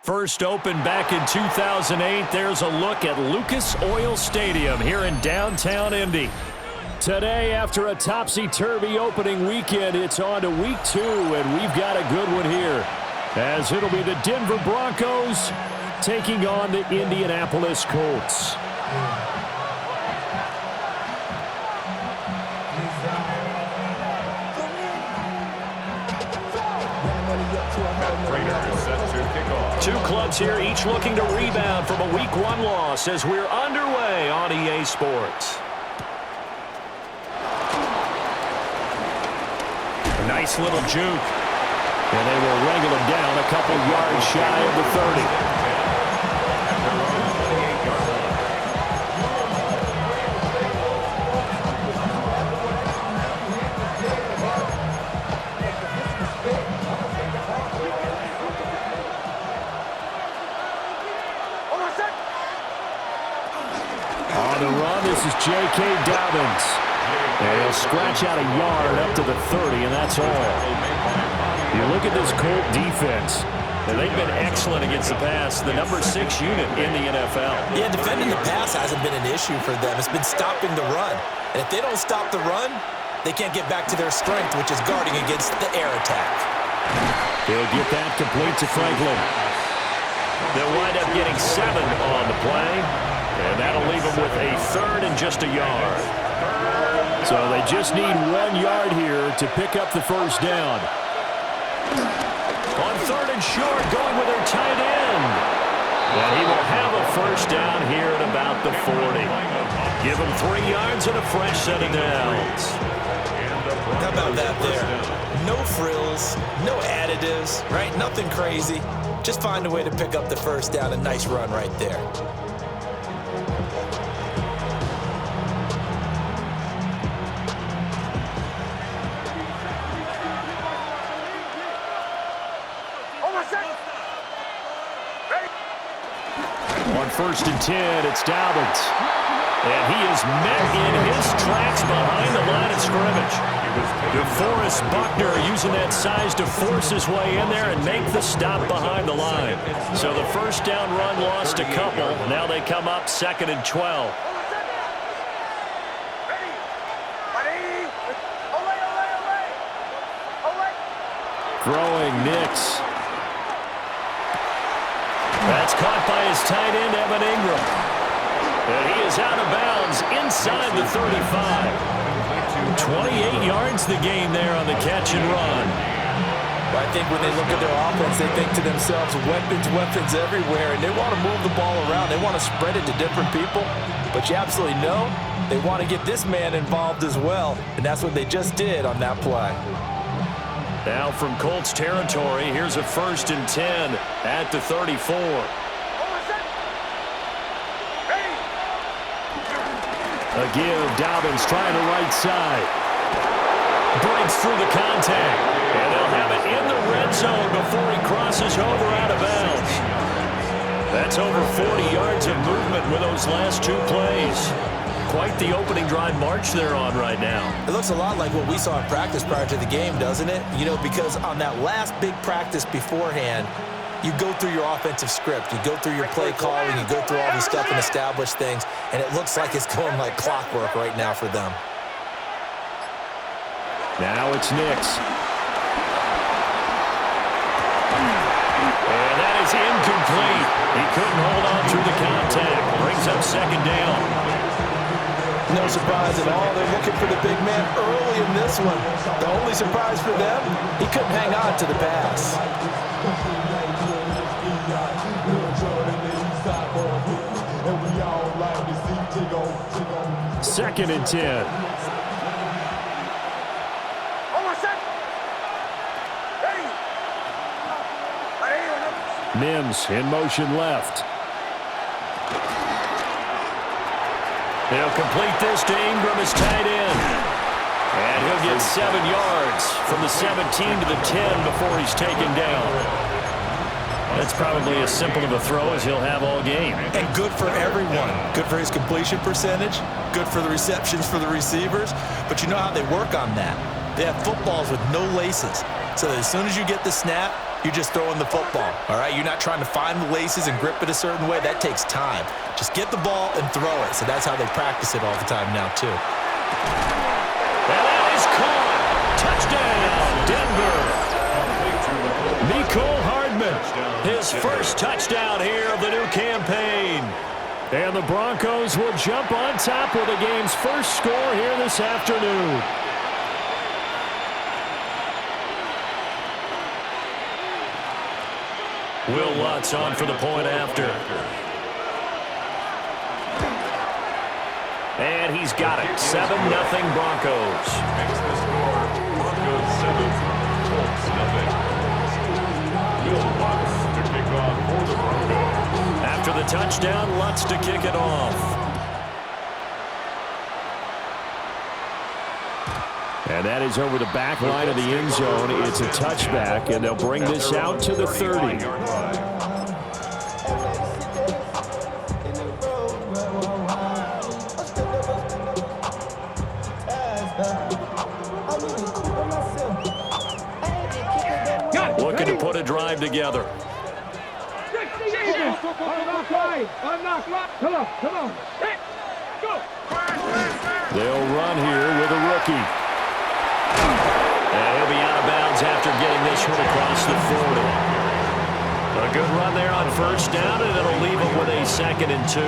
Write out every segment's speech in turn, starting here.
First opened back in 2008, there's a look at Lucas Oil Stadium here in downtown Indy. Today, after a topsy-turvy opening weekend, it's on to week 2, and we've got a good one here, as it'll be the Denver Broncos taking on the Indianapolis Colts. Two clubs here, each looking to rebound from a Week 1 loss as we're underway on EA Sports. A nice little juke. And they will wrangle him down a couple yards shy of the 30. On the run, this is J.K. Dobbins. And he'll scratch out a yard up to the 30, and that's all. You look at this Colt defense, and they've been excellent against the pass, the number 6 unit in the NFL. Yeah, defending the pass hasn't been an issue for them. It's been stopping the run. And if they don't stop the run, they can't get back to their strength, which is guarding against the air attack. He'll get that complete to Franklin. They'll wind up getting 7 on the play, and that'll leave them with a 3rd and just a yard. So they just need 1 yard here to pick up the first down. On 3rd and short, going with their tight end. And he will have a first down here at about the 40. Give him 3 yards and a fresh set of downs. How about that there? No frills, no additives, right? Nothing crazy. Just find a way to pick up the first down. A nice run right there. On 1st and 10, it's Dragonz. And he is met in his tracks behind the line of scrimmage. DeForest Buckner using that size to force his way in there and make the stop behind the line. So the first down run lost a couple. Now they come up 2nd and 12. Throwing Nix. That's caught by his tight end, Evan Ingram. And he is out of bounds inside the 35. 28 yards the game there on the catch and run. I think when they look at their offense, they think to themselves, weapons, weapons everywhere, and they want to move the ball around. They want to spread it to different people. But you absolutely know they want to get this man involved as well, and that's what they just did on that play. Now from Colts territory, here's a 1st and 10 at the 34. A give, Dobbins trying the right side. Breaks through the contact. And they'll have it in the red zone before he crosses over out of bounds. That's over 40 yards of movement with those last 2 plays. quite the opening drive march they're on right now. It looks a lot like what we saw in practice prior to the game, doesn't it? You know, because on that last big practice beforehand, you go through your offensive script, you go through your play calling, you go through all this stuff and establish things, and it looks like it's going like clockwork right now for them. Now it's Nix. And that is incomplete. He couldn't hold on through the contact. Brings up second down. No surprise at all. They're looking for the big man early in this one. The only surprise for them, he couldn't hang on to the pass. Second and 10. Mims in motion left. They'll complete this to Ingram as tight end. And he'll get 7 yards from the 17 to the 10 before he's taken down. That's probably as simple of a throw as he'll have all game. And good for everyone. Good for his completion percentage. Good for the receptions for the receivers. But you know how they work on that. They have footballs with no laces. So that as soon as you get the snap, you're just throwing the football, all right? You're not trying to find the laces and grip it a certain way. That takes time. Just get the ball and throw it. So that's how they practice it all the time now, too. And that is caught. Touchdown, Denver. Mecole Hardman, his first touchdown here of the new campaign. And the Broncos will jump on top with the game's first score here this afternoon. Will Lutz on for the point after. And he's got it. 7-0 Broncos. Makes the score Broncos 7, Colts 0. Will Lutz to kick off for the Broncos. After the touchdown, Lutz to kick it off. And that is over the back line of the end zone. It's a touchback, and they'll bring this out to the 30. Looking to put a drive together. They'll run here with a rookie. And he'll be out of bounds after getting this one across the 40. A good run there on first down, and it'll leave him with a 2nd and 2.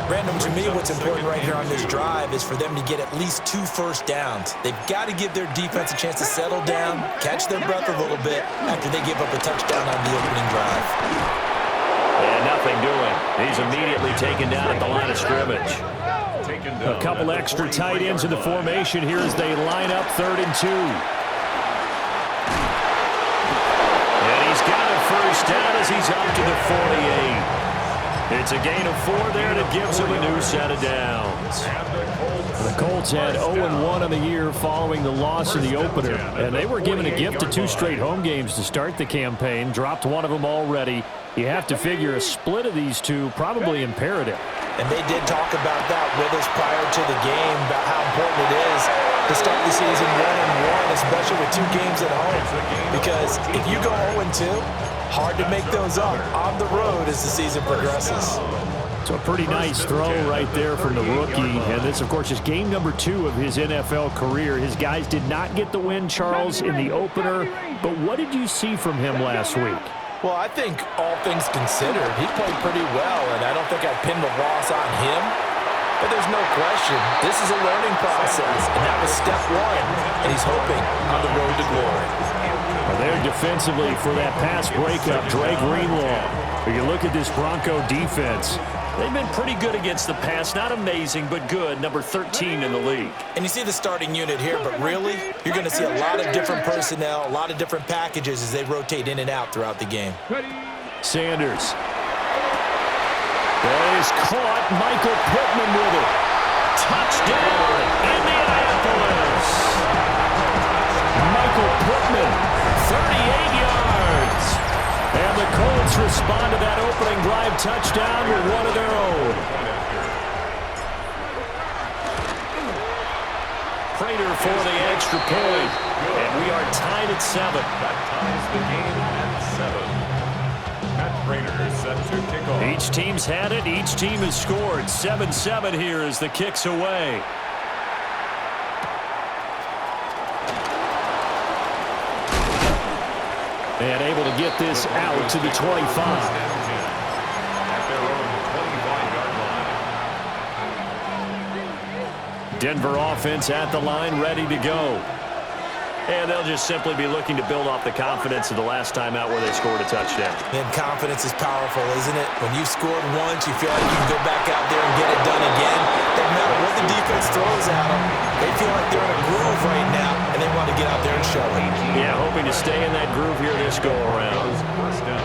Brandon, to me, what's important right here on this drive is for them to get at least 2 first downs. They've got to give their defense a chance to settle down, catch their breath a little bit after they give up a touchdown on the opening drive. And nothing doing. He's immediately taken down at the line of scrimmage. A couple extra tight ends in the formation here as they line up 3rd and 2. And he's got a first down as he's up to the 48. It's a gain of 4 there that gives him a new set of downs. The Colts had 0-1 on the year following the loss in the opener, and they were given a gift of 2 straight home games to start the campaign. Dropped one of them already. You have to figure a split of these two probably imperative. And they did talk about that with us prior to the game, about how important it is to start the season 1-1, especially with 2 games at home. Because if you go 0-2, hard to make those up on the road as the season progresses. So a pretty nice throw right there from the rookie. And this, of course, is game number 2 of his NFL career. His guys did not get the win, Charles, in the opener. But what did you see from him last week? Well, I think all things considered, he played pretty well, and I don't think I'd pin the loss on him. But there's no question, this is a learning process, and that was step 1, and he's hoping on the road to glory. Well, there defensively for that pass breakup, Dre Greenlaw. If you look at this Bronco defense, they've been pretty good against the pass. Not amazing, but good. Number 13 in the league. And you see the starting unit here, but really, you're going to see a lot of different personnel, a lot of different packages as they rotate in and out throughout the game. Sanders. That is caught. Michael Pittman with it. Touchdown, Indianapolis. Michael Pittman, 38 yards. And the Colts respond to that opening drive touchdown with one of their own. Prater for the extra point. And we are tied at 7. That ties the game at 7. Matt Prater set to kick off. Each team's had it. Each team has scored. 7-7 here as the kick's away. And able to get this out to the 25. At their own 25-yard line. Denver offense at the line, ready to go. And they'll just simply be looking to build off the confidence of the last time out where they scored a touchdown. And confidence is powerful, isn't it? When you've scored once, you feel like you can go back out there and get it done again. Doesn't matter what the defense throws at them. They feel like they're in a groove right now, and they want to get out there and show it. Yeah, hoping to stay in that groove here this go-around. First down.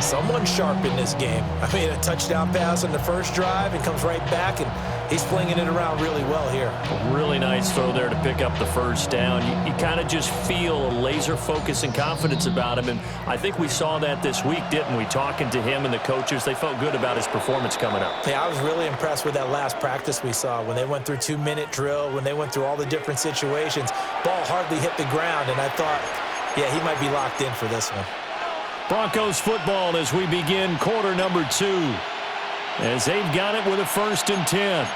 Someone sharp in this game. I mean, a touchdown pass on the first drive and comes right back, and he's flinging it around really well here. Really nice throw there to pick up the first down. You kind of just feel a laser focus and confidence about him, and I think we saw that this week, didn't we? Talking to him and the coaches, they felt good about his performance coming up. Yeah, I was really impressed with that last practice we saw when they went through 2-minute drill, when they went through all the different situations. Ball hardly hit the ground, and I thought, yeah, he might be locked in for this one. Broncos football as we begin quarter number 2. As they've got it with a 1st and 10.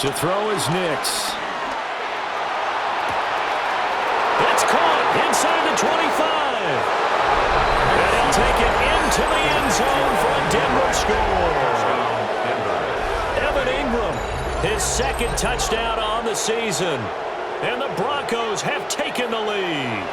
To throw is Nix. It's caught inside the 25. And he'll take it into the end zone for a Denver score. Evan Ingram, his 2nd touchdown on the season. And the Broncos have taken the lead.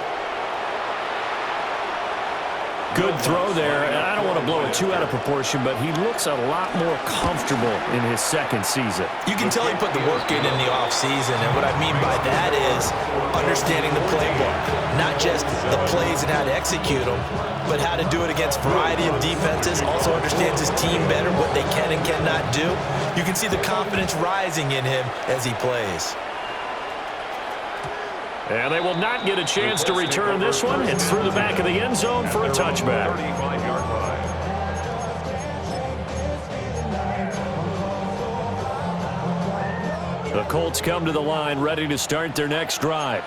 Good throw there, and I don't want to blow it too out of proportion, but he looks a lot more comfortable in his 2nd season. You can tell he put the work in the offseason, and what I mean by that is understanding the playbook. Not just the plays and how to execute them, but how to do it against a variety of defenses. Also understands his team better, what they can and cannot do. You can see the confidence rising in him as he plays. And they will not get a chance to return this one. It's through the back of the end zone for a touchback. 35-yard line. The Colts come to the line, ready to start their next drive.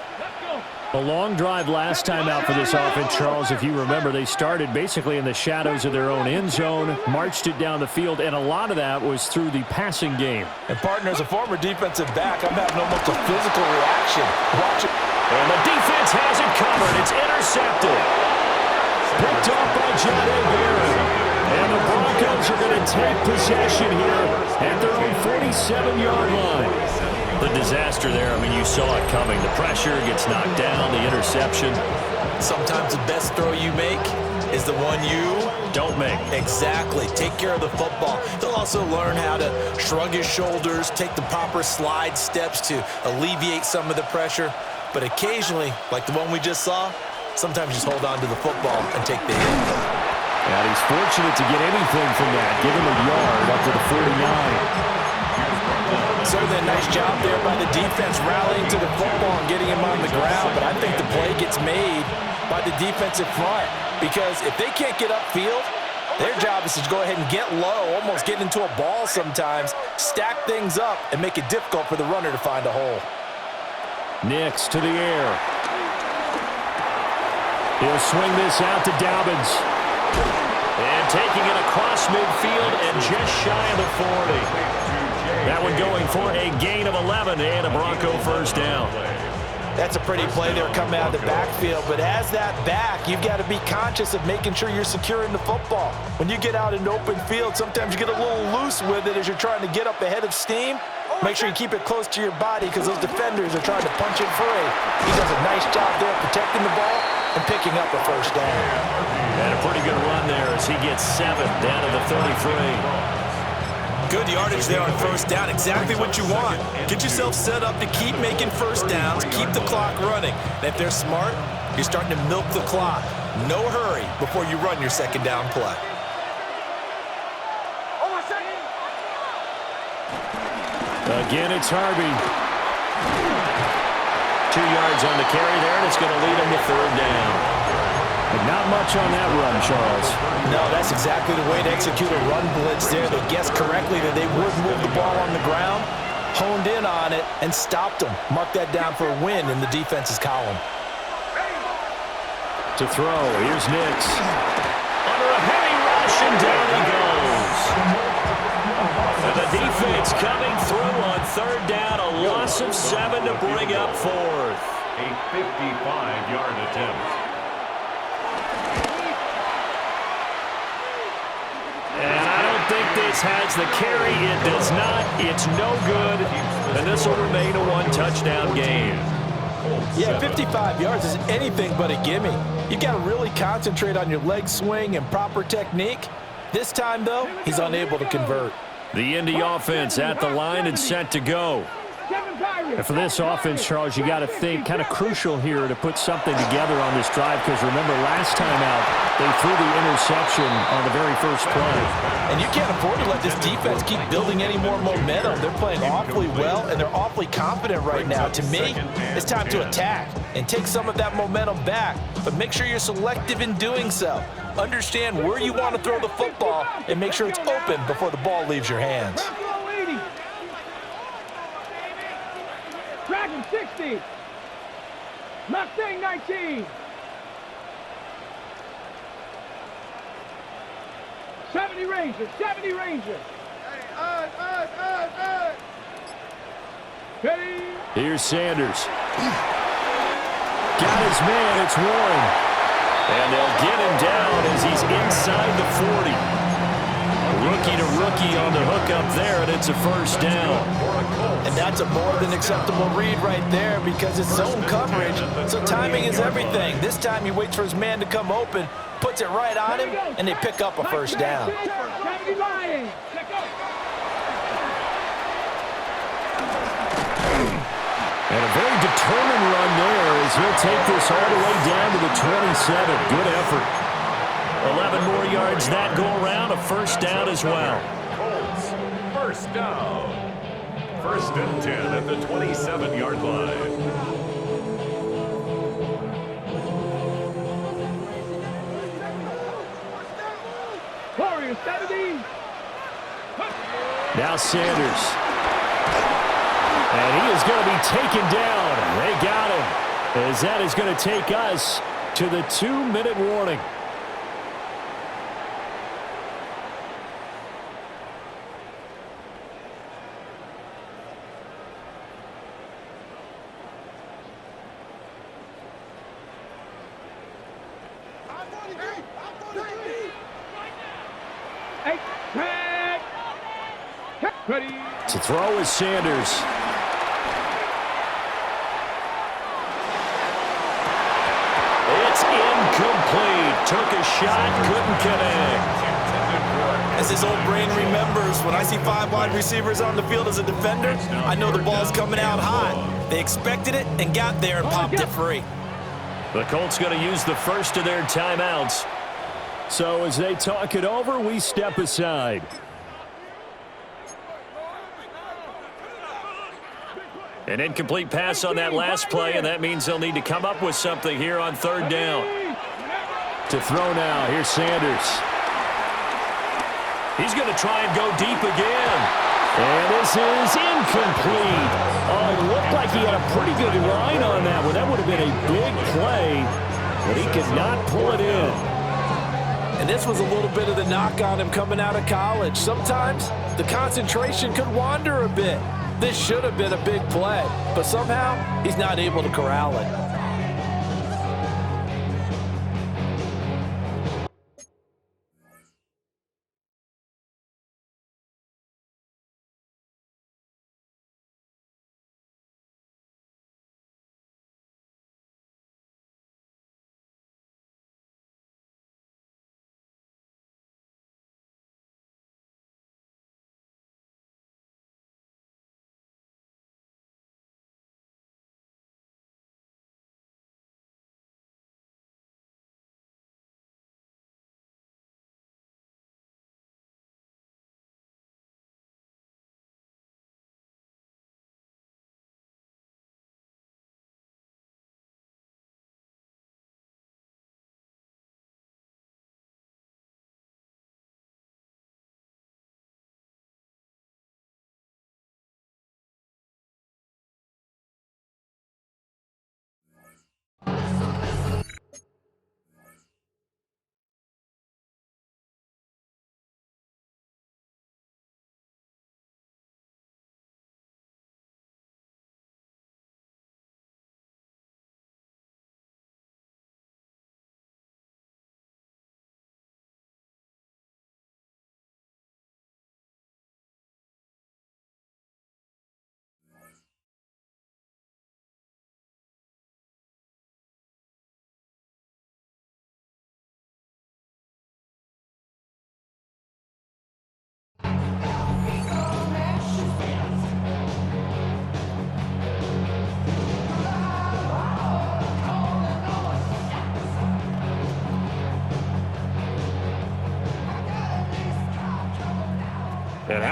A long drive last time out for this offense, Charles. If you remember, they started basically in the shadows of their own end zone, marched it down the field, and a lot of that was through the passing game. And, partner, as a former defensive back, I'm having almost a physical reaction. Watch it. And the defense has it covered. It's intercepted. Picked off by John Barron. And the Broncos are going to take possession here at their own 47-yard line. The disaster there, I mean, you saw it coming. The pressure gets knocked down, the interception. Sometimes the best throw you make is the one you don't make. Exactly. Take care of the football. He'll also learn how to shrug his shoulders, take the proper slide steps to alleviate some of the pressure. But occasionally, like the one we just saw, sometimes just hold on to the football and take the hit. And he's fortunate to get anything from that. Give him a yard up to the 49. Certainly a nice job there by the defense rallying to the football and getting him on the ground. But I think the play gets made by the defensive front. Because if they can't get upfield, their job is to go ahead and get low, almost get into a ball sometimes, stack things up, and make it difficult for the runner to find a hole. Nix to the air. He'll swing this out to Dragonz. And taking it across midfield and just shy of the 40. That one going for a gain of 11 and a Bronco first down. That's a pretty play there coming out of the backfield. But as that back, you've got to be conscious of making sure you're securing the football. When you get out in open field, sometimes you get a little loose with it as you're trying to get up ahead of steam. Make sure you keep it close to your body because those defenders are trying to punch it free. He does a nice job there protecting the ball and picking up a first down. And a pretty good run there as he gets 7 down to the 33. Good yardage there on first down. Exactly what you want. Get yourself set up to keep making first downs, keep the clock running. And if they're smart, you're starting to milk the clock. No hurry before you run your second down play. Again, it's Harvey. 2 yards on the carry there, and it's going to lead him to third down. But not much on that run, Charles. No, that's exactly the way to execute a run blitz there. They guessed correctly that they would move the ball on the ground, honed in on it, and stopped them. Mark that down for a win in the defense's column. To throw, here's Nix. Under a heavy rush, and down he goes. And the defense coming through on third down, a loss of 7 to bring up fourth. A 55-yard attempt. And I don't think this has the carry. It does not. It's no good. And this will remain a one-touchdown game. Yeah, 55 yards is anything but a gimme. You've got to really concentrate on your leg swing and proper technique. This time, though, he's unable to convert. The Indy offense at the line and set to go. And for this offense, Charles, you got to think kind of crucial here to put something together on this drive, because remember last time out they threw the interception on the very first play. And you can't afford to let this defense keep building any more momentum. They're playing awfully well, and they're awfully confident right now. To me, it's time to attack and take some of that momentum back, but make sure you're selective in doing so. Understand where you want to throw the football and make sure it's open before the ball leaves your hands. Dragonz 60. Mustang 19. 70 Ranger, 70 Ranger. Ready. Here's Sanders. Got his man, it's Warren. And they'll get him down as he's inside the 40. Rookie to rookie on the hook up there, and it's a first down. And that's a more than acceptable read right there, because it's zone coverage, so timing is everything. This time he waits for his man to come open, puts it right on him, and they pick up a first down. And a very determined run there as he'll take this all the way down to the 27. Good effort. 11 more yards that go around, a first down as well. Colts, first down. First and 10 at the 27-yard line. Warriors 70. Now Sanders. And he is going to be taken down. They got him, as that is going to take us to the 2-minute warning. Ready. To throw is Sanders. It's incomplete. Took a shot, couldn't connect. As his old brain remembers, when I see 5 wide receivers on the field as a defender, I know the ball's coming out hot. They expected it and got there and popped it free. The Colts going to use the first of their timeouts. So as they talk it over, we step aside. An incomplete pass on that last play, and that means they'll need to come up with something here on third down. To throw now, here's Sanders. He's going to try and go deep again. And this is incomplete. Oh, it looked like he had a pretty good line on that one. That would have been a big play, but he could not pull it in. And this was a little bit of the knock on him coming out of college. Sometimes the concentration could wander a bit. This should have been a big play, but somehow he's not able to corral it.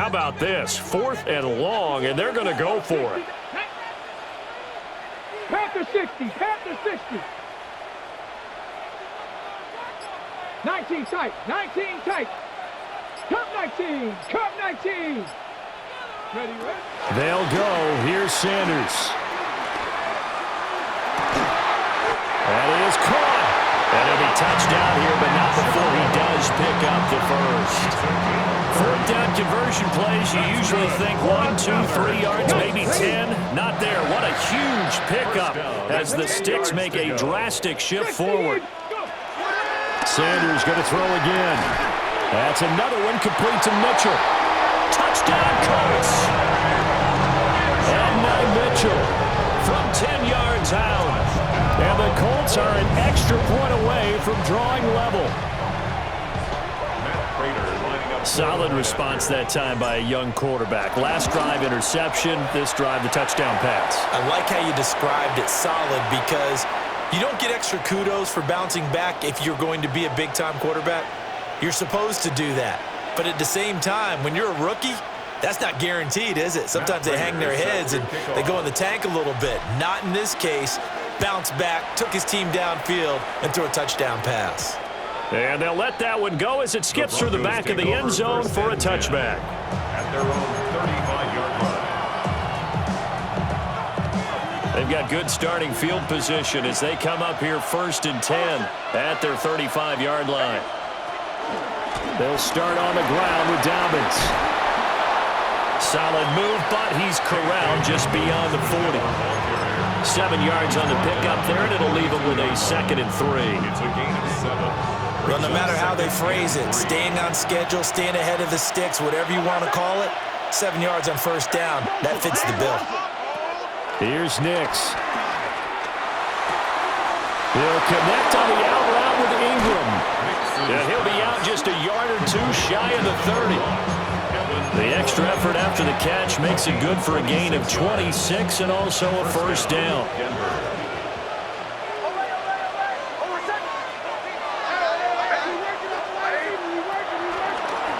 how about this? 4th and long, and they're going to go for it. Panther 60, Panther 60. 19 tight, 19 tight. Cup 19, Cup 19. Ready, ready. They'll go. Here's Sanders. That is caught. And he'll be touchdown here, but not before he does pick up the first. 4th down conversion plays, you usually think 1, 2, 3 yards, maybe 10. Not there. What a huge pickup as the Sticks make a drastic shift forward. Sanders going to throw again. That's another one complete to Mitchell. Touchdown, Colts. And now Mitchell from 10 yards out. And the Colts are an extra point away from drawing level. Solid response that time by a young quarterback. Last drive, interception. This drive, the touchdown pass. I like how you described it, solid, because you don't get extra kudos for bouncing back if you're going to be a big-time quarterback. You're supposed to do that. But at the same time, when you're a rookie, that's not guaranteed, is it? Sometimes they hang their heads and they go in the tank a little bit. Not in this case. Bounced back, took his team downfield, and threw a touchdown pass. And they'll let that one go as it skips through the back of the end zone for a touchback. At their own 35-yard line. They've got good starting field position as they come up here 1st and 10 at their 35-yard line. They'll start on the ground with Dragonz. Solid move, but he's corralled just beyond the 40. 7 yards on the pickup there, and it'll leave him with a 2nd and 3. It's a gain of 7. Well, no matter how they phrase it, staying on schedule, staying ahead of the Sticks, whatever you want to call it, 7 yards on 1st down, that fits the bill. Here's Nix. He'll connect on the out route with Ingram. And he'll be out just a yard or two shy of the 30. The extra effort after the catch makes it good for a gain of 26 and also a 1st down.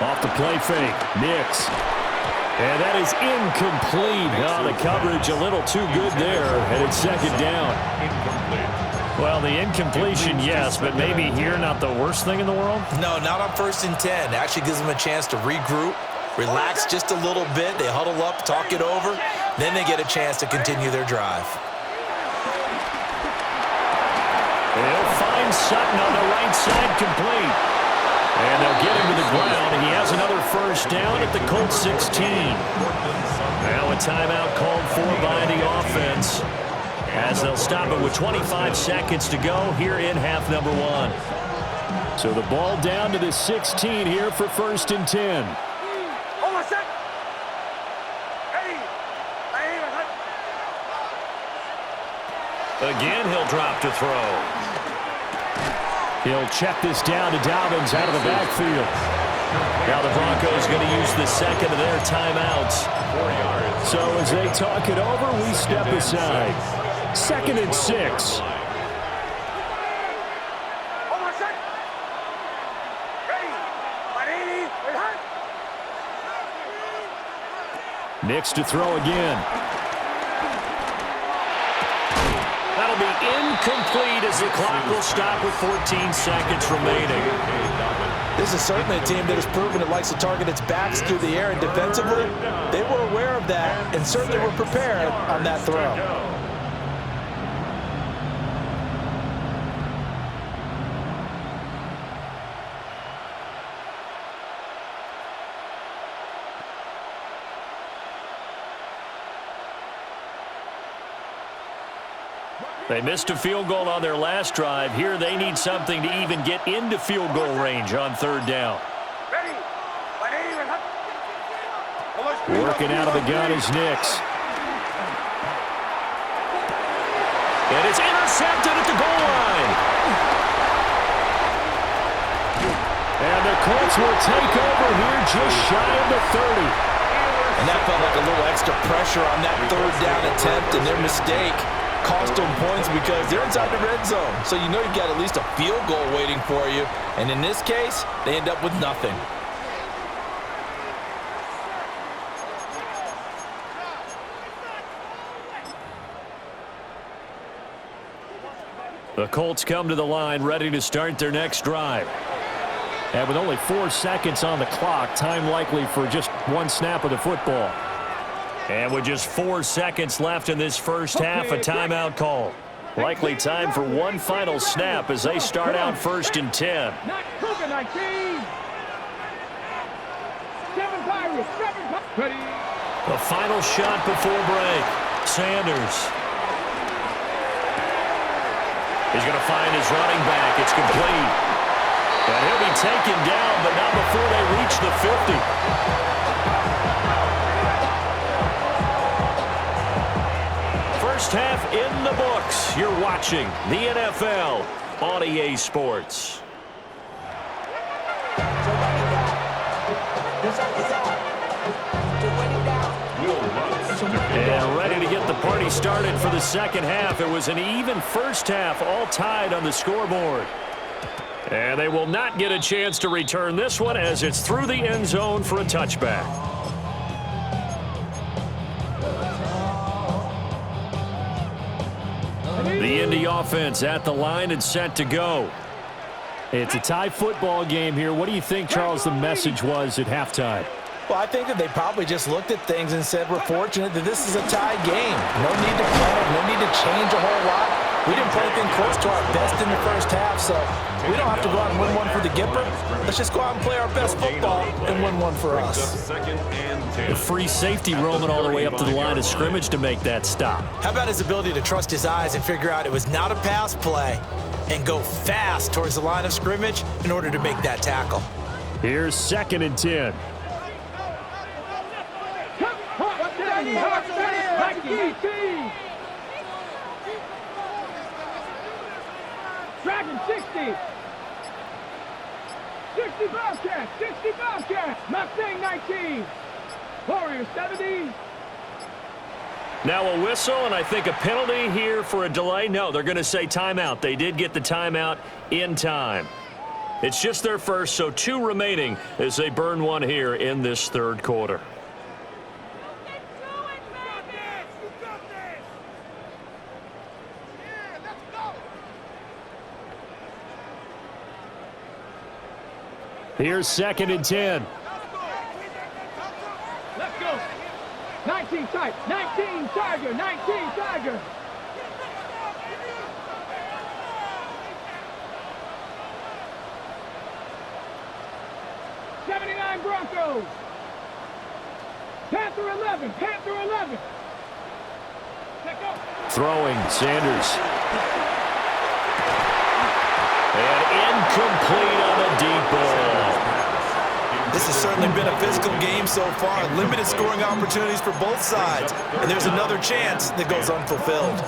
Off the play fake, Nix. And that is incomplete. Oh, the coverage a little too good there, and it's 2nd down. Well, the incompletion, yes, but maybe here not the worst thing in the world? No, not on 1st and 10. Actually gives them a chance to regroup, relax just a little bit. They huddle up, talk it over. Then they get a chance to continue their drive. They'll find Sutton on the right side, complete. And they'll get him to the ground, and he has another 1st down at the Colts 16. Now a timeout called for by the offense, as they'll stop it with 25 seconds to go here in half number 1. So the ball down to the 16 here for 1st and 10. Again, he'll drop to throw. He'll check this down to Dragonz out of the backfield. Now the Broncos going to use the 2nd of their timeouts. 4 yards. So as they talk it over, we step aside. 2nd and 6. Nix to throw again. That'll be incomplete as the clock will stop with 14 seconds remaining. This is certainly a team that has proven it likes to target its backs through the air, and defensively, they were aware of that and certainly were prepared on that throw. They missed a field goal on their last drive. Here they need something to even get into field goal range on 3rd down. Working out of the gun is Nix. And it's intercepted at the goal line. And the Colts will take over here just shy of the 30. And that felt like a little extra pressure on that 3rd down attempt, and their mistake cost them points because they're inside the red zone. So you know you've got at least a field goal waiting for you. And in this case, they end up with nothing. The Colts come to the line ready to start their next drive. And with only 4 seconds on the clock, time likely for just one snap of the football. And with just 4 seconds left in this first half, a timeout call. Likely time for one final snap as they start out 1st and 10. The final shot before break. Sanders. He's going to find his running back. It's complete. And he'll be taken down, but not before they reach the 50. First half in the books. You're watching the NFL on EA Sports. And ready to get the party started for the second half. It was an even first half, all tied on the scoreboard. And they will not get a chance to return this one as it's through the end zone for a touchback. The Indy offense at the line and set to go. It's a tie football game here. What do you think, Charles, the message was at halftime? Well, I think that they probably just looked at things and said, we're fortunate that this is a tie game. No need to panic, no need to change a whole lot. We didn't play anything close to our best in the first half, so we don't have to go out and win one for the Gipper. Let's just go out and play our best football and win one for us. The free safety roaming all the way up to the line of scrimmage to make that stop. How about his ability to trust his eyes and figure out it was not a pass play and go fast towards the line of scrimmage in order to make that tackle. Here's 2nd and 10. Dragon 60. 60 Bobcats. 60 Bobcats. Mustang 19. Warrior 70. Now a whistle, and I think a penalty here for a delay. No, they're going to say timeout. They did get the timeout in time. It's just their first, so 2 remaining as they burn one here in this third quarter. Here's 2nd and 10. Let's go. 19 tight. 19 Tiger. 19 Tiger. '79 Broncos. Panther 11. Panther 11. Let's go. Throwing, Sanders. And incomplete on a deep ball. This has certainly been a physical game so far. Limited scoring opportunities for both sides. And there's another chance that goes unfulfilled.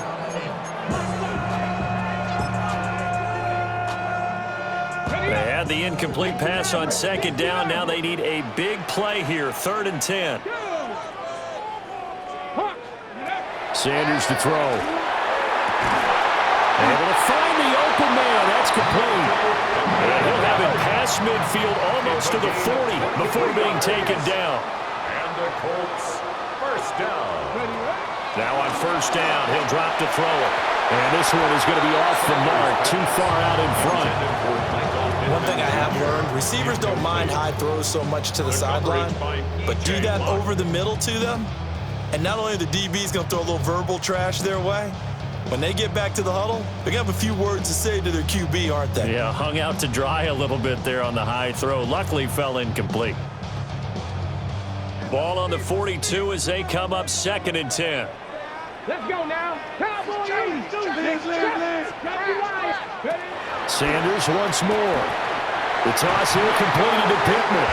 They had the incomplete pass on 2nd down. Now they need a big play here. 3rd and 10. Sanders to throw. Able to find the open man. That's complete. And he'll have it past midfield almost to the 40 before being taken down. And the Colts, first down. Now on 1st down, he'll drop to throw it. And this one is going to be off the mark, too far out in front. One thing I have learned, receivers don't mind high throws so much to the sideline, but do that over the middle to them, and not only are the DBs going to throw a little verbal trash their way, when they get back to the huddle, they're going to have a few words to say to their QB, aren't they? Yeah, hung out to dry a little bit there on the high throw. Luckily fell incomplete. Ball on the 42 as they come up 2nd and 10. Let's go now. Cowboys. Sanders once more. The toss here completed to Pittman.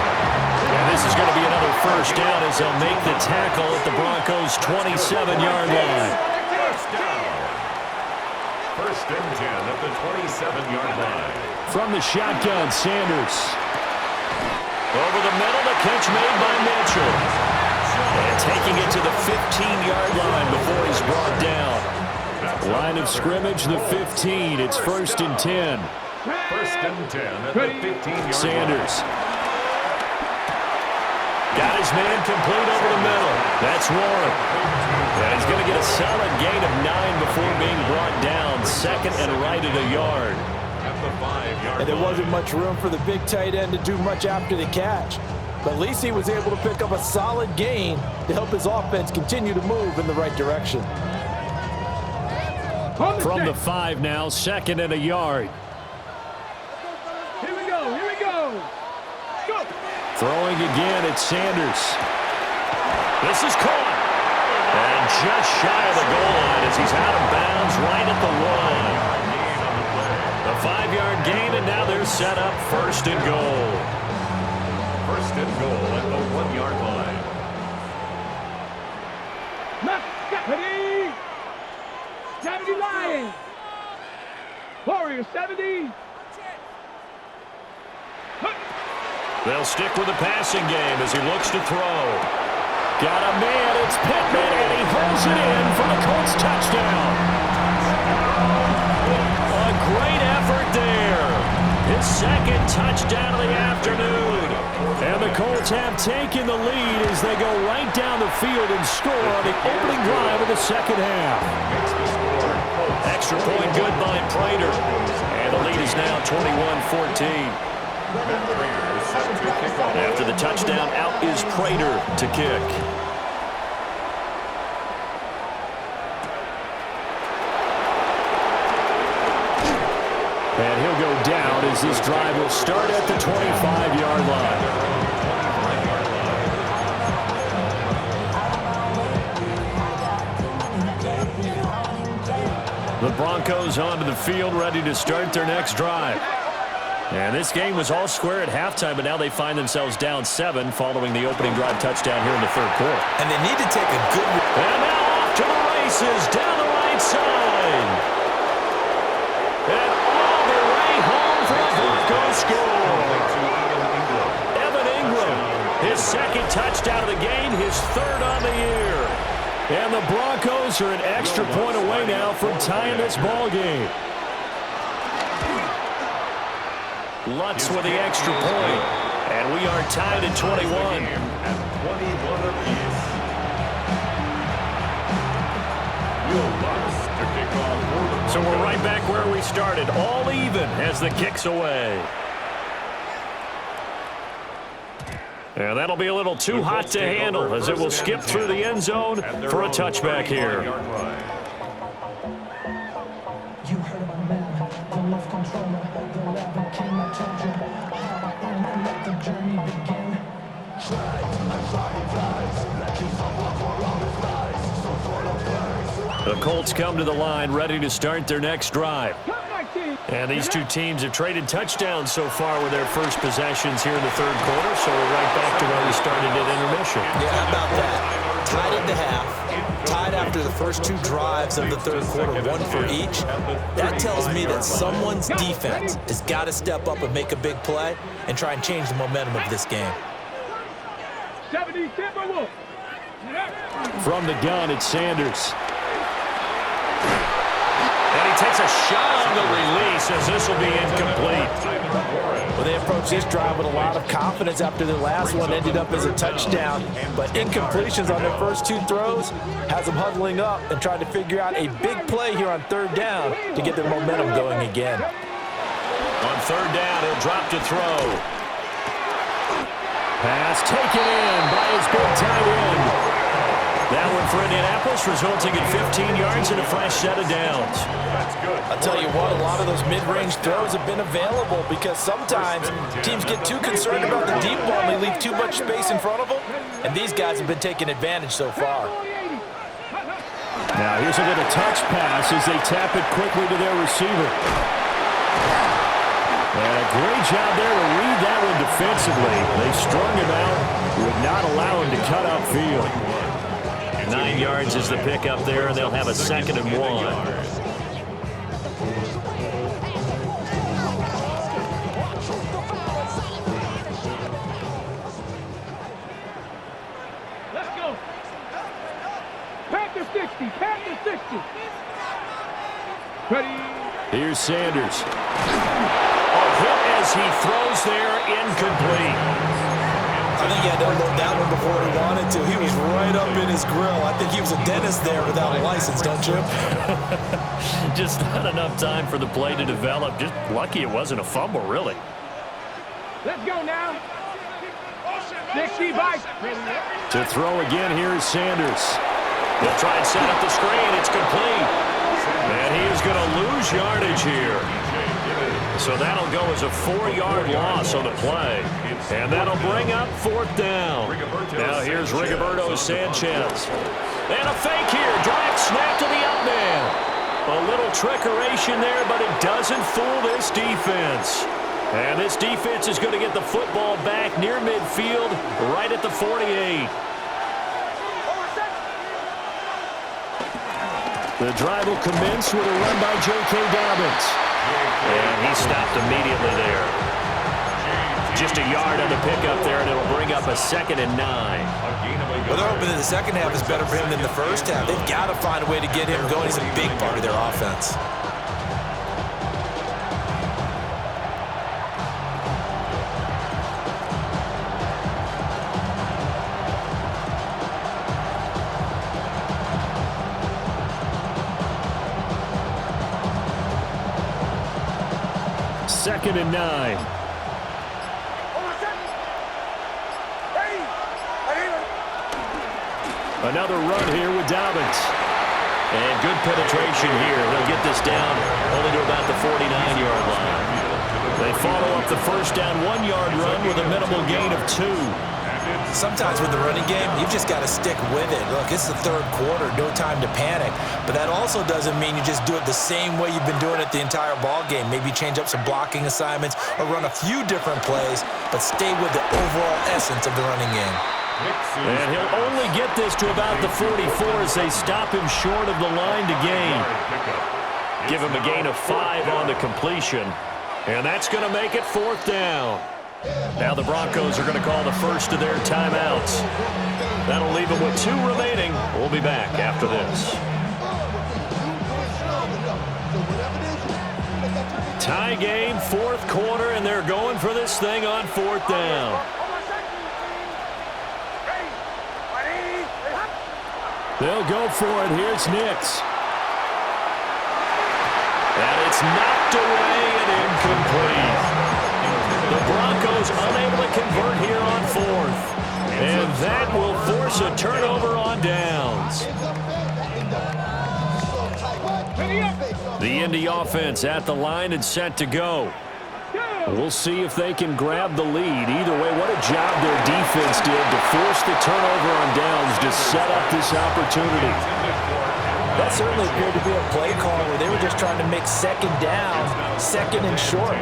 And this is going to be another first down as they'll make the tackle at the Broncos' 27-yard line. First and 10 at the 27-yard line. From the shotgun, Sanders. Over the middle, the catch made by Mitchell. And taking it to the 15-yard line before he's brought down. Line of scrimmage, the 15. It's 1st and 10. First and 10 at the 15-yard line. Sanders. Got his man complete over the middle. That's one. And he's going to get a solid gain of 9 before being brought down. Second and right at a yard. At the 5-yard And there line. wasn't much room for the big tight end to do much after the catch. But at least he was able to pick up a solid gain to help his offense continue to move in the right direction. From the 5 now, second and a yard. Here we go. Here we go. Go. Throwing again, it's Sanders. This is caught. And just shy of the goal line as he's out of bounds right at the 1. A 5-yard gain, and now they're set up first and goal. First and goal at the 1-yard line. Ready. 70 Lions. Warriors 70. They'll stick with the passing game as he looks to throw. Got a man, it's Pittman, and he holds it in for the Colts touchdown. A great effort there. His second touchdown of the afternoon. And the Colts have taken the lead as they go right down the field and score on the opening drive of the second half. Extra point good by Prater. And the lead is now 21-14. After the touchdown, out is Prater to kick. And he'll go down as this drive will start at the 25-yard line. The Broncos onto the field, ready to start their next drive. And this game was all square at halftime, but now they find themselves down 7 following the opening drive touchdown here in the third quarter. And they need to take a good... And now off to the races down the right side. And all the way home for the Broncos score. Evan Ingram, his second touchdown of the game, his third on the year. And the Broncos are an extra point away now from tying this ball game. Lutz with the extra point, and we are tied at 21. So we're right back where we started, all even as the kick's away. And that'll be a little too hot to handle as it will skip through the end zone for a touchback here. You heard my man, the love controller, the rapper king. I told you how I own and let the journey begin. The Colts come to the line ready to start their next drive. And these two teams have traded touchdowns so far with their first possessions here in the third quarter, so we're right back to where we started at intermission. Yeah, how about that? Tied at the half, tied after the first 2 drives of the third quarter, 1 for each. That tells me that someone's defense has got to step up and make a big play and try and change the momentum of this game. 70 Timberwolves. From the gun, it's Sanders. And he takes a shot on the release as this will be incomplete. Well, they approached this drive with a lot of confidence after the last one ended up as a touchdown. But incompletions on their first 2 throws has them huddling up and trying to figure out a big play here on third down to get their momentum going again. On third down, he'll drop to throw. Pass taken in by his big tight end. That one for Indianapolis, resulting in 15 yards and a fresh set of downs. I'll tell you what, a lot of those mid-range throws have been available because sometimes teams get too concerned about the deep ball and they leave too much space in front of them, and these guys have been taking advantage so far. Now here's a little touch pass as they tap it quickly to their receiver. And a great job there to read that one defensively. They strung him out, would not allow him to cut upfield. 9 yards is the pickup there, and they'll have a 2nd and 1. Let's go. Panther 60. Panther 60. Ready. Here's Sanders. A hit as he throws there, incomplete. I think he had to unload that one before he wanted to. He was right up in his grill. I think he was a dentist there without a license, don't you? Just not enough time for the play to develop. Just lucky it wasn't a fumble, really. Let's go now. 60 Biggz. To throw again, here is Sanders. He'll try and set up the screen. It's complete. And he is going to lose yardage here. So that'll go as a 4-yard loss on the play. And that'll bring up 4th down. Now here's Rigoberto Sanchez. And a fake here. Direct snap to the up man. A little trickeration there, but it doesn't fool this defense. And this defense is going to get the football back near midfield, right at the 48. The drive will commence with a run by J.K. Dobbins. And he stopped immediately there. Just a yard on the pickup there, and it'll bring up a 2nd and 9. Well, they're hoping that the second half is better for him than the first half. They've got to find a way to get him going. He's a big part of their offense. Second and 9. Another run here with Dragonz. And good penetration here. They'll get this down only to about the 49-yard line. They follow up the first down 1-yard run with a minimal gain of 2. Sometimes with the running game, you've just got to stick with it. Look, it's the third quarter, no time to panic. But that also doesn't mean you just do it the same way you've been doing it the entire ball game. Maybe change up some blocking assignments or run a few different plays, but stay with the overall essence of the running game. And he'll only get this to about the 44 as they stop him short of the line to gain. Give him a gain of 5 on the completion. And that's going to make it 4th down. Now the Broncos are going to call the first of their timeouts. That'll leave them with 2 remaining. We'll be back after this. Tie game, 4th quarter, and they're going for this thing on 4th down. They'll go for it. Here's Nix. And it's knocked away and incomplete. The Broncos unable to convert here on 4th. And that will force a turnover on downs. The Indy offense at the line and set to go. We'll see if they can grab the lead. Either way, what a job their defense did to force the turnover on downs to set up this opportunity. That certainly appeared to be a play call where they were just trying to make 2nd down, 2nd and short.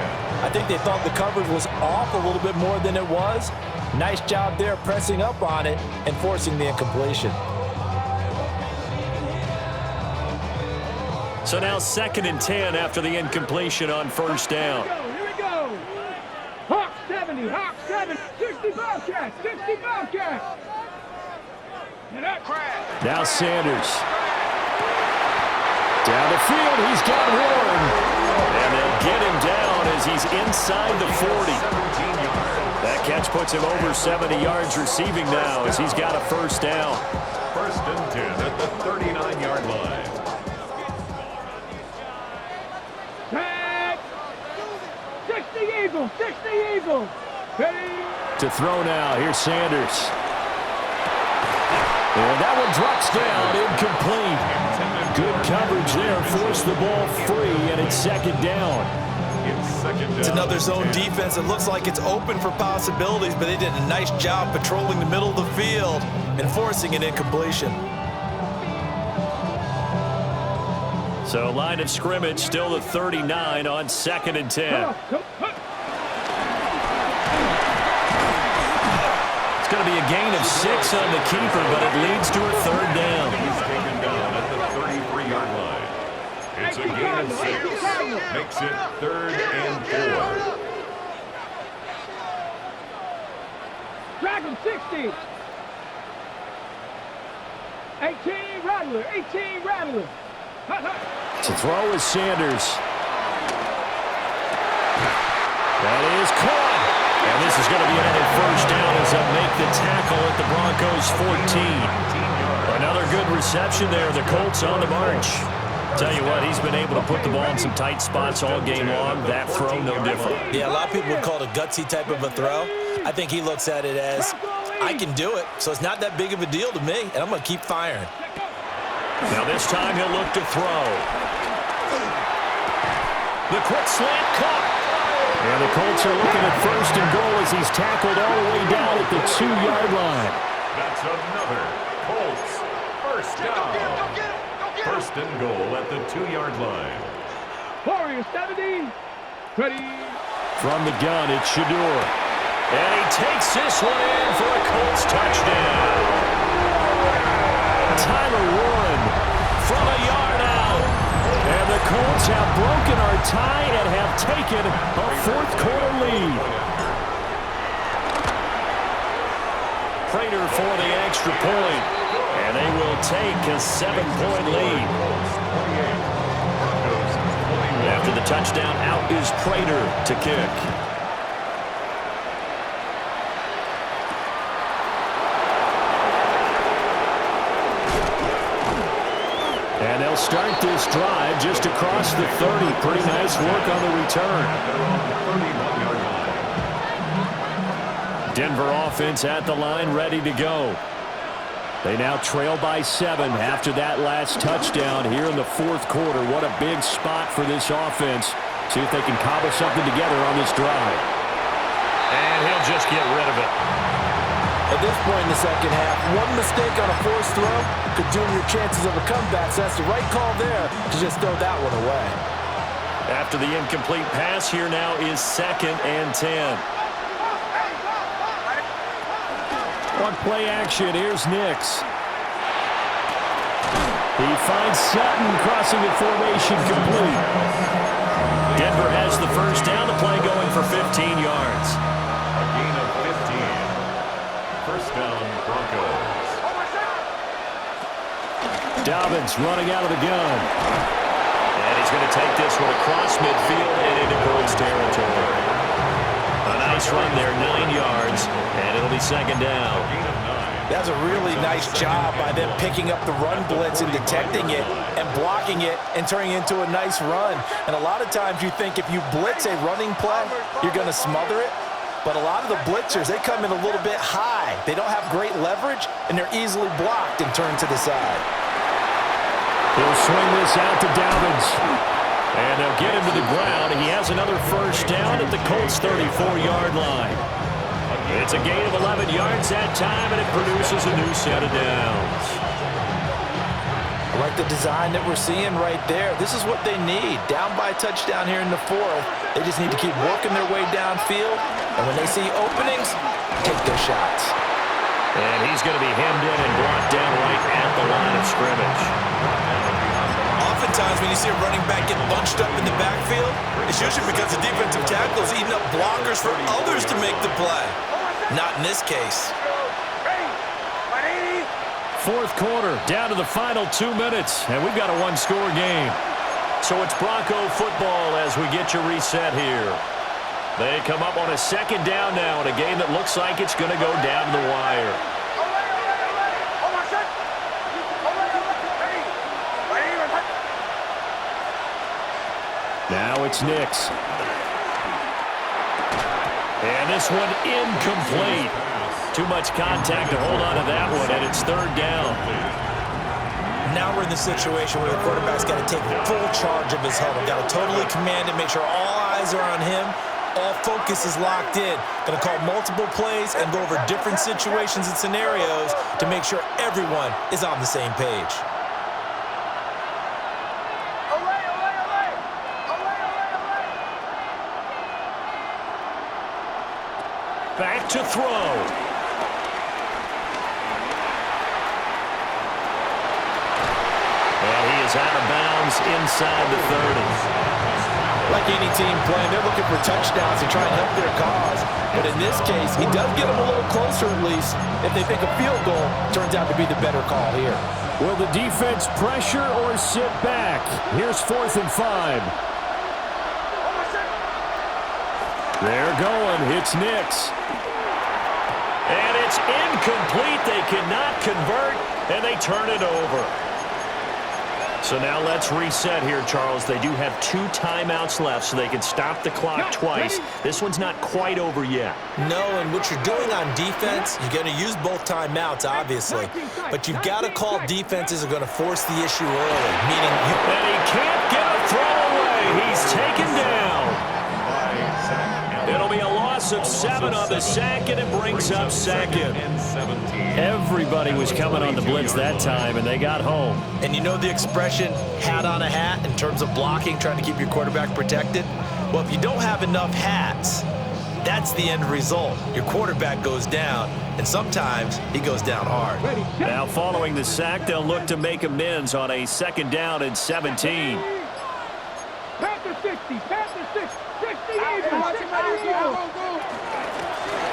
I think they thought the coverage was off a little bit more than it was. Nice job there pressing up on it and forcing the incompletion. So now 2nd and 10 after the incompletion on 1st down. Here we go. Hawk 70, Hawk 70, 60 Bobcats, 60 Bobcats. And that crash. Now Sanders. Down the field, he's got one. And they'll get him down as he's inside the 40. That catch puts him over 70 yards receiving now as he's got a 1st down. 1st and 10 at the 39-yard line. Tag. 60 Eagles, 60 Eagles. To throw now, here's Sanders. And that one drops down, incomplete. Good coverage there, forced the ball free, and it's 2nd down. It's another zone defense. It looks like it's open for possibilities, but they did a nice job patrolling the middle of the field and forcing an incompletion. So line of scrimmage still the 39 on 2nd and 10. It's going to be a gain of 6 on the keeper, but it leads to a 3rd down. He's taken down at the 33-yard line. It's a gain of 6. Makes it 3rd and 4. Dragonz 60. 18 Rattler, 18 Rattler. To throw is Sanders. That is caught. And this is going to be another first down as they'll make the tackle at the Broncos 14. Another good reception there. The Colts on the march. Tell you what, he's been able to put the ball in some tight spots all game long. That throw, no different. Yeah, a lot of people would call it a gutsy type of a throw. I think he looks at it as, I can do it, so it's not that big of a deal to me, and I'm going to keep firing. Now this time he'll look to throw. The quick slant caught. And the Colts are looking at first and goal as he's tackled all the way down at the 2-yard line. That's another Colts first down. First and goal at the 2-yard line. Warrior 70. Ready. From the gun, it's Shador. And he takes this one in for a Colts touchdown. Tyler Warren from a yard out. And the Colts have broken our tie and have taken a fourth-quarter lead. Prater for the extra point. And they will take a 7-point lead. After the touchdown, out is Prater to kick. And they'll start this drive just across the 30. Pretty nice work on the return. Denver offense at the line, ready to go. They now trail by 7 after that last touchdown here in the fourth quarter. What a big spot for this offense. See if they can cobble something together on this drive. And he'll just get rid of it. At this point in the second half, one mistake on a forced throw could doom your chances of a comeback, so that's the right call there to just throw that one away. After the incomplete pass, here now is 2nd and 10. On play action, here's Nix. He finds Sutton crossing the formation complete. Denver has the first down. The play going for 15 yards. A gain of 15. First down, Broncos. Dobbins running out of the gun. And he's going to take this one across midfield and into Colts territory. A nice run there, 9 yards, and it'll be 2nd down. That's a really nice job by them picking up the run blitz and detecting it and blocking it and turning it into a nice run. And a lot of times you think if you blitz a running play, you're going to smother it. But a lot of the blitzers, they come in a little bit high. They don't have great leverage, and they're easily blocked and turned to the side. He'll swing this out to Dobbins. And they'll get him to the ground. He has another first down at the Colts' 34-yard line. It's a gain of 11 yards that time, and it produces a new set of downs. I like the design that we're seeing right there. This is what they need. Down by a touchdown here in the fourth. They just need to keep working their way downfield. And when they see openings, take their shots. And he's going to be hemmed in and brought down right at the line of scrimmage. Oftentimes when you see a running back get bunched up in the backfield, it's usually because the defensive tackle is eating up blockers for others to make the play. Not in this case. Fourth quarter, down to the final 2 minutes, and we've got a one-score game. So it's Bronco football as we get you reset here. They come up on a 2nd down now in a game that looks like it's going to go down to the wire. Now it's Nix. And this one incomplete. Too much contact to hold on to that one, and it's 3rd down. Now we're in the situation where the quarterback's got to take full charge of his huddle. Got to totally command it, make sure all eyes are on him. All focus is locked in. Going to call multiple plays and go over different situations and scenarios to make sure everyone is on the same page. Back to throw. And he is out of bounds inside the 30. Like any team playing, they're looking for touchdowns to try and help their cause. But in this case, he does get them a little closer at least. If they think a field goal turns out to be the better call here. Will the defense pressure or sit back? Here's 4th and 5. They're going. It's Nix. And it's incomplete. They cannot convert, and they turn it over. So now let's reset here, Charles. They do have 2 timeouts left, so they can stop the clock twice. This one's not quite over yet. No, and what you're doing on defense, you're going to use both timeouts, obviously. But you've got to call defenses are going to force the issue early, meaning you... And he can't get a throw away. He's taken down. It'll be a loss of 7 on the sack, and it brings up second. Everybody was coming on the blitz that time, and they got home. And you know the expression, hat on a hat, in terms of blocking, trying to keep your quarterback protected? Well, if you don't have enough hats, that's the end result. Your quarterback goes down, and sometimes he goes down hard. Now following the sack, they'll look to make amends on a 2nd down and 17. Panther 60, Panther 60, 68.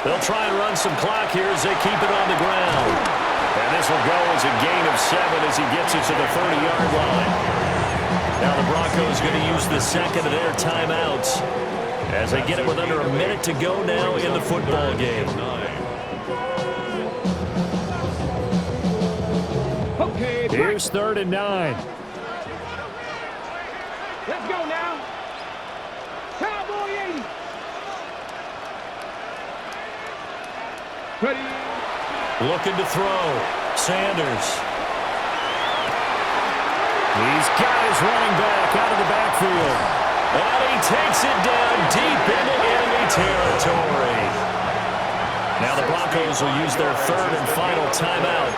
They'll try and run some clock here as they keep it on the ground. And this will go as a gain of 7 as he gets it to the 30-yard line. Now the Broncos going to use the 2nd of their timeouts as they get it with under a minute to go now in the football game. Okay, here's 3rd and 9. Let's go now. Cowboy 80. Ready. Looking to throw. Sanders. He's got his running back out of the backfield. And he takes it down deep into enemy territory. Now the Broncos will use their 3rd and final timeout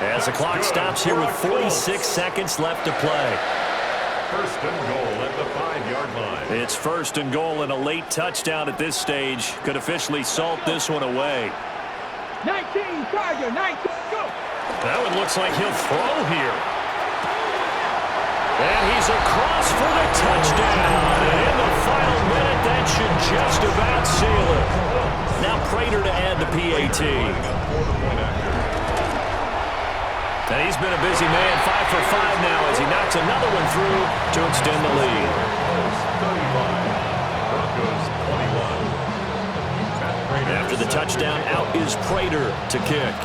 as the clock stops here with 46 seconds left to play. 1st and goal at the 5-yard line. It's 1st and goal, and a late touchdown at this stage could officially salt this one away. 19, Tiger, 19, go! That one looks like he'll throw here. And he's across for the touchdown. And in the final minute, that should just about seal it. Now Prater to add the PAT. And he's been a busy man, 5 for 5 now as he knocks another one through to extend the lead. After the touchdown, out is Prater to kick.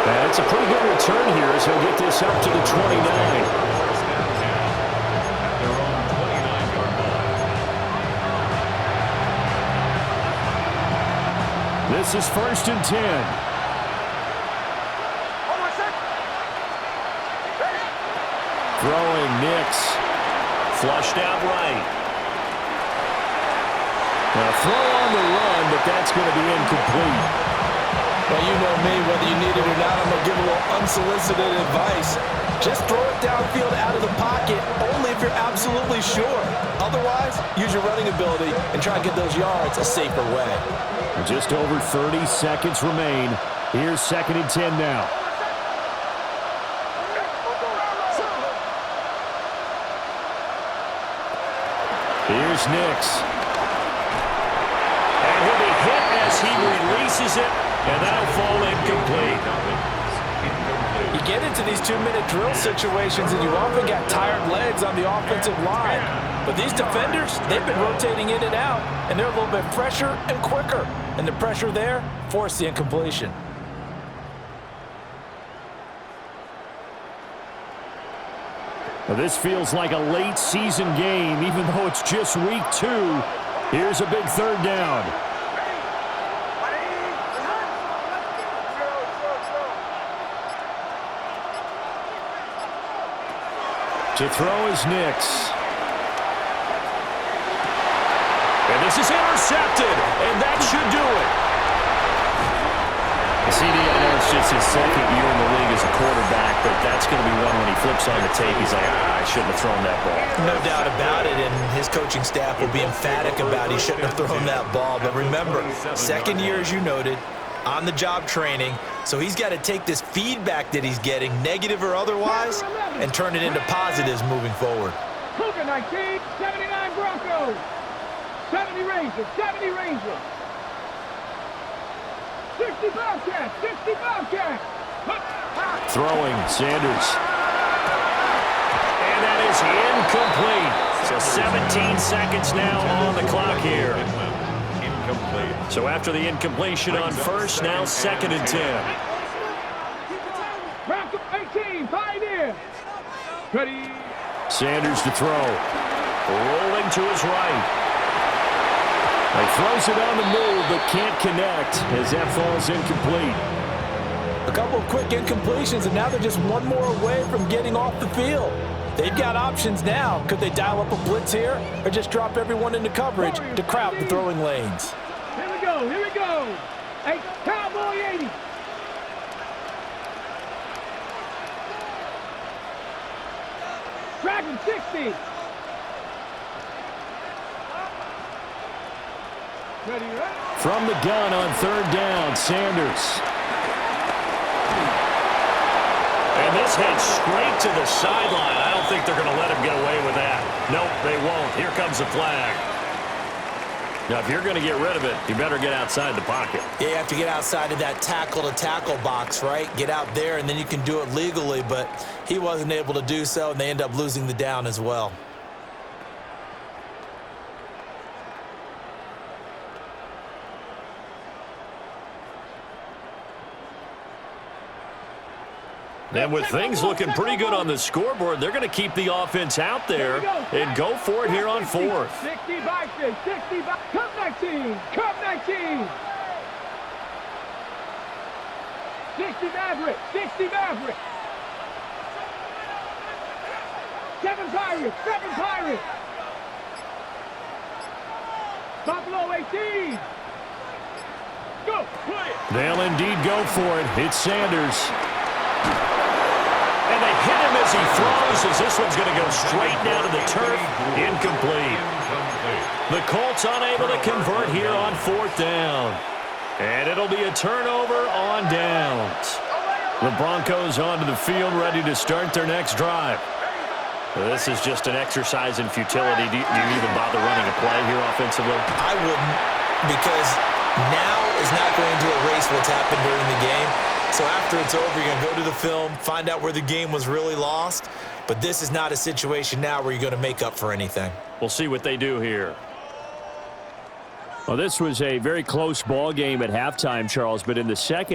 And it's a pretty good return here as he'll get this up to the 29. This is 1st and 10. Throwing Nix. Flushed out right. Now throw on the run, but that's going to be incomplete. Well, you know me, whether you need it or not, I'm going to give a little unsolicited advice. Just throw it downfield out of the pocket, only if you're absolutely sure. Otherwise, use your running ability and try and get those yards a safer way. Just over 30 seconds remain. Here's 2nd and 10 now. Here's Nix. And he'll be hit as he releases it, and that'll fall incomplete. You get into these 2-minute drill situations, and you often got tired legs on the offensive line. But these defenders, they've been rotating in and out, and they're a little bit fresher and quicker. And the pressure there forced the incompletion. Well, this feels like a late season game, even though it's just week 2. Here's a big 3rd down. To throw is Nix. And this is intercepted, and that should do it. CD, I know it's just his 2nd year in the league as a quarterback, but that's going to be one when he flips on the tape. He's like, I shouldn't have thrown that ball. No doubt about it, and his coaching staff will be emphatic about he shouldn't have thrown that ball. But remember, 2nd year, as you noted, on-the-job training, so he's got to take this feedback that he's getting, negative or otherwise, and turn it into positives moving forward. Cougar 19, 79 Broncos, 70 Rangers, 70 Rangers. 60 Bobcats, 60 Bobcats. throwing. Sanders. And that is incomplete. So 17 seconds now on the clock here. Incomplete. So after the incompletion on first, now 2nd and 10. Broncos 18, Pioneer. Ready. Sanders to throw. Rolling to his right. He throws it on the move, but can't connect as that falls incomplete. A couple of quick incompletions, and now they're just one more away from getting off the field. They've got options now. Could they dial up a blitz here or just drop everyone into coverage to crowd the throwing lanes? Here we go, here we go. Hey, Cowboy 80. Dragonz 60. Ready, ready. From the gun on 3rd down, Sanders. And this heads straight to the sideline. I don't think they're going to let him get away with that. Nope, they won't. Here comes the flag. Now, if you're going to get rid of it, you better get outside the pocket. Yeah, you have to get outside of that tackle-to-tackle box, right? Get out there, and then you can do it legally, but he wasn't able to do so, and they end up losing the down as well. And with things looking pretty good on the scoreboard, they're going to keep the offense out there and go for it here on 4th. 60 by 60 by, come 19, come 19. 60 Maverick, 60 Maverick. 7 Pirates, 7 Pirates. Buffalo 18. Go, play it. They'll indeed go for it. It's Sanders. And they hit him as he throws, as this one's going to go straight down to the turf. Incomplete. The Colts unable to convert here on 4th down. And it'll be a turnover on downs. The Broncos onto the field, ready to start their next drive. This is just an exercise in futility. Do you even bother running a play here offensively? I wouldn't, because now is not going to erase what's happened during the game. So after it's over, you're going to go to the film, find out where the game was really lost. But this is not a situation now where you're going to make up for anything. We'll see what they do here. Well, this was a very close ball game at halftime, Charles, but in the second